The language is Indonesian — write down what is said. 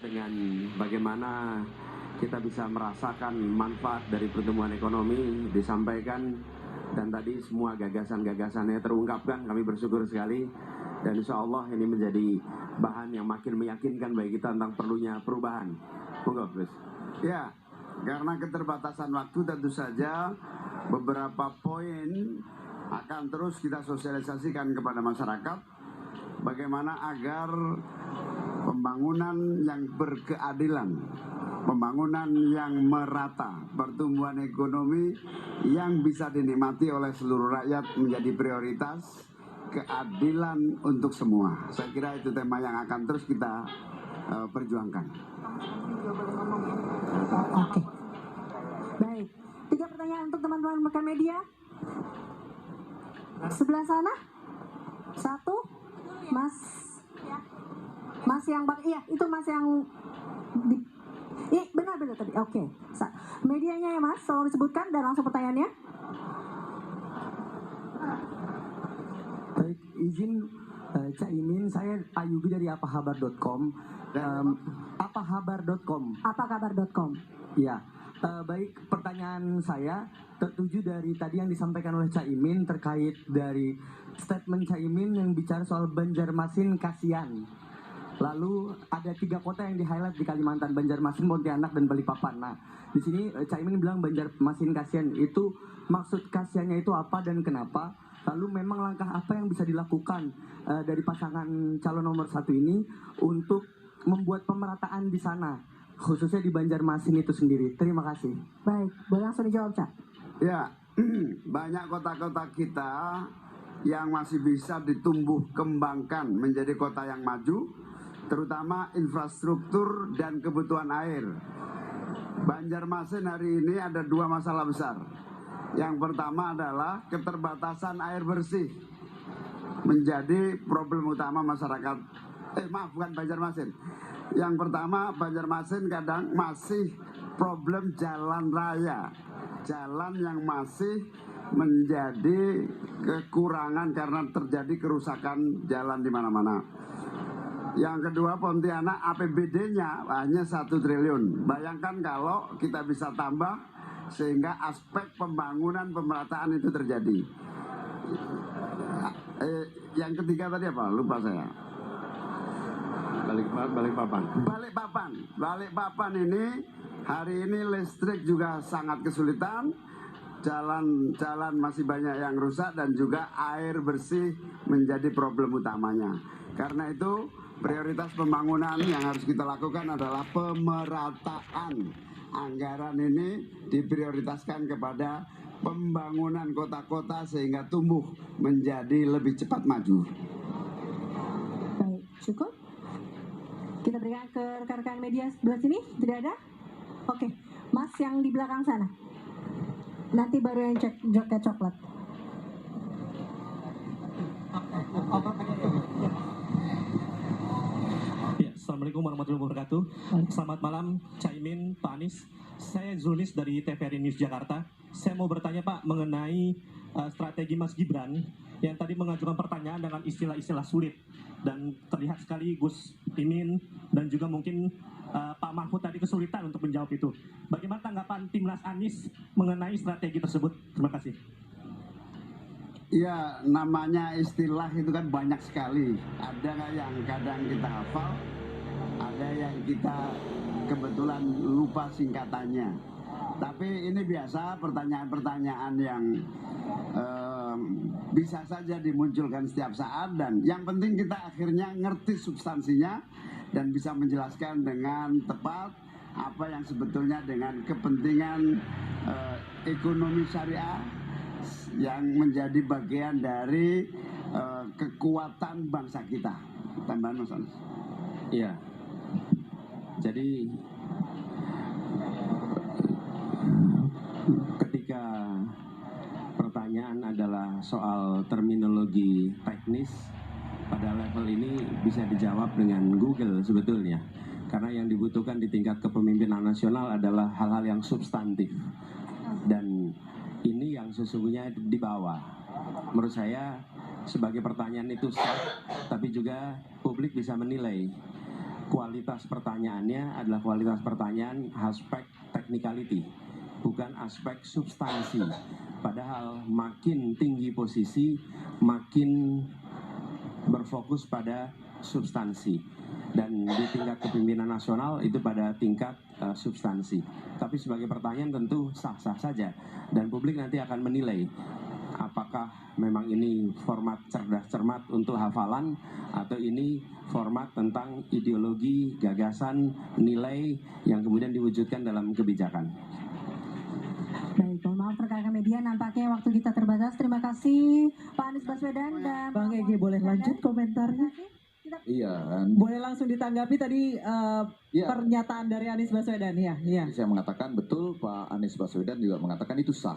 dengan bagaimana kita bisa merasakan manfaat dari pertumbuhan ekonomi disampaikan, dan tadi semua gagasan-gagasannya terungkapkan. Kami bersyukur sekali, dan insya Allah ini menjadi bahan yang makin meyakinkan bagi kita tentang perlunya perubahan. Monggo, Gus. Ya, karena keterbatasan waktu tentu saja beberapa poin akan terus kita sosialisasikan kepada masyarakat bagaimana agar pembangunan yang berkeadilan, pembangunan yang merata, pertumbuhan ekonomi yang bisa dinikmati oleh seluruh rakyat menjadi prioritas, keadilan untuk semua. Saya kira itu tema yang akan terus kita perjuangkan. Oke. Baik. 3 pertanyaan untuk teman-teman rekan media. Sebelah sana. 1. Mas yang iya, itu Mas yang benar tadi. Oke. Medianya ya Mas, tolong disebutkan dan langsung pertanyaannya. Baik, izin Cak Imin, saya Ayubi dari apahabar.com. Apahabar.com. Ya, baik, pertanyaan saya tertuju dari tadi yang disampaikan oleh Cak Imin terkait dari statement Cak Imin yang bicara soal Banjarmasin kasihan. Lalu ada 3 kota yang di-highlight di Kalimantan, Banjarmasin, Pontianak, dan Balikpapan. Nah, di sini Cak Imin bilang Banjarmasin kasihan. Itu maksud kasihannya itu apa dan kenapa? Lalu memang langkah apa yang bisa dilakukan dari pasangan calon nomor 1 ini untuk membuat pemerataan di sana, khususnya di Banjarmasin itu sendiri? Terima kasih. Baik, boleh langsung dijawab, Cak. Ya, banyak kota-kota kita yang masih bisa ditumbuh kembangkan menjadi kota yang maju, terutama infrastruktur dan kebutuhan air. Banjarmasin hari ini ada 2 masalah besar. Yang pertama adalah keterbatasan air bersih menjadi problem utama masyarakat. Bukan Banjarmasin. Yang pertama, Banjarmasin kadang masih problem jalan raya, jalan yang masih menjadi kekurangan karena terjadi kerusakan jalan di mana-mana. Yang kedua, Pontianak APBD-nya hanya 1 triliun. Bayangkan kalau kita bisa tambah sehingga aspek pembangunan pemerataan itu terjadi. Yang ketiga tadi apa? Lupa saya. Balikpapan ini hari ini listrik juga sangat kesulitan. Jalan masih banyak yang rusak dan juga air bersih menjadi problem utamanya. Karena itu prioritas pembangunan yang harus kita lakukan adalah pemerataan. Anggaran ini diprioritaskan kepada pembangunan kota-kota sehingga tumbuh menjadi lebih cepat maju. Baik, cukup. Kita berikan ke rekan-rekan media sebelah sini. Tidak ada? Oke, Mas yang di belakang sana. Nanti baru yang cek joket coklat. Assalamualaikum warahmatullahi wabarakatuh. Selamat malam Cak Imin, Pak Anies. Saya Zulnis dari TVRI News Jakarta. Saya mau bertanya Pak mengenai strategi Mas Gibran yang tadi mengajukan pertanyaan dengan istilah-istilah sulit. Dan terlihat sekali Gus Imin dan juga mungkin Pak Mahfud tadi kesulitan untuk menjawab itu. Bagaimana tanggapan Timnas Anies mengenai strategi tersebut? Terima kasih. Ya, namanya istilah itu kan banyak sekali. Ada yang kadang kita hafal, ada yang kita kebetulan lupa singkatannya. Tapi ini biasa pertanyaan-pertanyaan yang bisa saja dimunculkan setiap saat, dan yang penting kita akhirnya ngerti substansinya dan bisa menjelaskan dengan tepat apa yang sebetulnya dengan kepentingan ekonomi syariah yang menjadi bagian dari kekuatan bangsa kita. Tambahan Mas Anies. Iya. Jadi ketika pertanyaan adalah soal terminologi teknis, pada level ini bisa dijawab dengan Google sebetulnya. Karena yang dibutuhkan di tingkat kepemimpinan nasional adalah hal-hal yang substantif. Dan ini yang sesungguhnya di bawah. Menurut saya sebagai pertanyaan itu sah, tapi juga publik bisa menilai kualitas pertanyaannya adalah kualitas pertanyaan aspek technicality, bukan aspek substansi. Padahal makin tinggi posisi, makin berfokus pada substansi. Dan di tingkat kepemimpinan nasional itu pada tingkat substansi. Tapi sebagai pertanyaan tentu sah-sah saja. Dan publik nanti akan menilai apakah memang ini format cerdas cermat untuk hafalan atau ini format tentang ideologi, gagasan, nilai yang kemudian diwujudkan dalam kebijakan. Baik, mohon maaf rekan-rekan media, nampaknya waktu kita terbatas. Terima kasih Pak Anies Baswedan dan Bang Ege, boleh lanjut komentarnya? Iya kan. Boleh langsung ditanggapi tadi Iya. pernyataan dari Anies Baswedan ya. Iya. Saya mengatakan betul, Pak Anies Baswedan juga mengatakan itu sah.